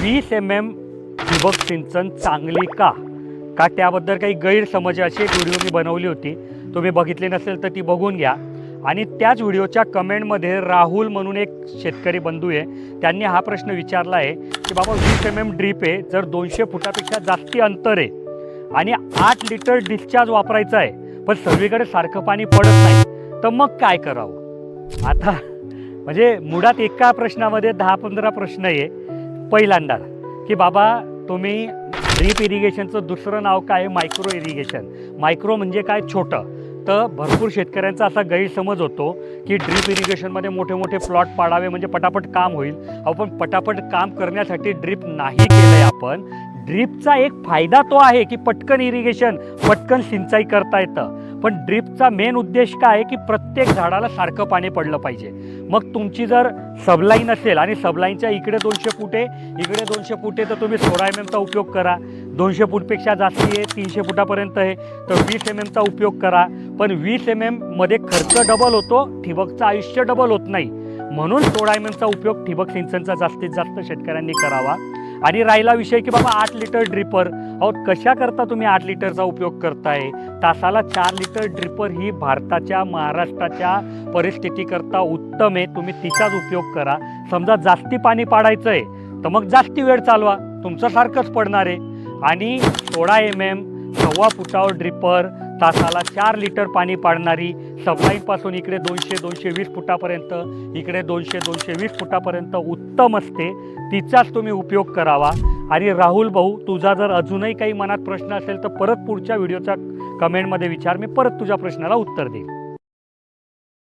20 mm ठिबक सिंचन चांगली का का त्याबद्दल काही गैरसमज अशी एक व्हिडिओ मी बनवली होती. तुम्ही बघितली नसेल तर ती बघून घ्या. आणि त्याच व्हिडिओच्या कमेंटमध्ये राहुल म्हणून एक शेतकरी बंधू आहे, त्यांनी हा प्रश्न विचारला आहे की बाबा 20 mm ड्रीप आहे, जर 200 फुटापेक्षा जास्ती अंतर आहे आणि 8 लिटर डिस्चार्ज वापरायचा आहे पण सगळीकडे सारखं पाणी पडत नाही, तर मग काय करावं. आता म्हणजे मुळात एका प्रश्नामध्ये 10-15 प्रश्न आहे. पहिल्यांदा की बाबा तुम्ही ड्रीप इरिगेशनचं दुसरं नाव काय आहे, मायक्रो इरिगेशन. मायक्रो म्हणजे काय, छोटं. तर भरपूर शेतकऱ्यांचा असा गैरसमज होतो की ड्रीप इरिगेशनमध्ये मोठे मोठे प्लॉट पाडावे म्हणजे पटापट काम होईल. आपण पटापट काम करण्यासाठी ड्रीप नाही केलं आहे. आपण ड्रीपचा एक फायदा तो आहे की पटकन इरिगेशन, पटकन सिंचाई करता येतं. पण ड्रीपचा मेन उद्देश काय आहे की प्रत्येक झाडाला सारखं पाणी पडलं पाहिजे. मग तुमची जर सबलाईन असेल आणि सबलाईनच्या इकडे 200 फूट आहे, इकडे 200 फूट आहे, तर तुम्ही 16 mmचा उपयोग करा. 200 फूटपेक्षा जास्ती आहे, 300 फुटापर्यंत आहे, तर 20 mmचा उपयोग करा. पण 20 mm मध्ये खर्च डबल होतो, ठिबकचं आयुष्य डबल होत नाही. म्हणून 16 mmचा उपयोग ठिबक सिंचनचा जास्तीत जास्त शेतकऱ्यांनी करावा. आणि राहिला विषय की बाबा 8 लिटर ड्रिपर, अहो कशा करता तुम्ही 8 लिटरचा उपयोग करताय. तासाला 4 लिटर ड्रिपर ही भारताच्या, महाराष्ट्राच्या परिस्थितीकरता उत्तम आहे. तुम्ही तिचाच उपयोग करा. समजा जास्ती पाणी पाडायचं आहे तर मग जास्ती वेळ चालवा, तुमचं सारखंच पडणार आहे. आणि 16 mm 1.25 फुटावर ड्रिपर, तासाला 4 लिटर पाणी पाडणारी, सबलाईनपासून इकडे 200-220 फुटापर्यंत, इकडे 200-220 फुटापर्यंत उत्तम असते. तिचाच तुम्ही उपयोग करावा. आणि राहुल भाऊ, तुझा जर अजूनही काही मनात प्रश्न असेल तर परत पुढच्या व्हिडिओच्या कमेंटमध्ये विचार, मी परत तुझ्या प्रश्नाला उत्तर देईन.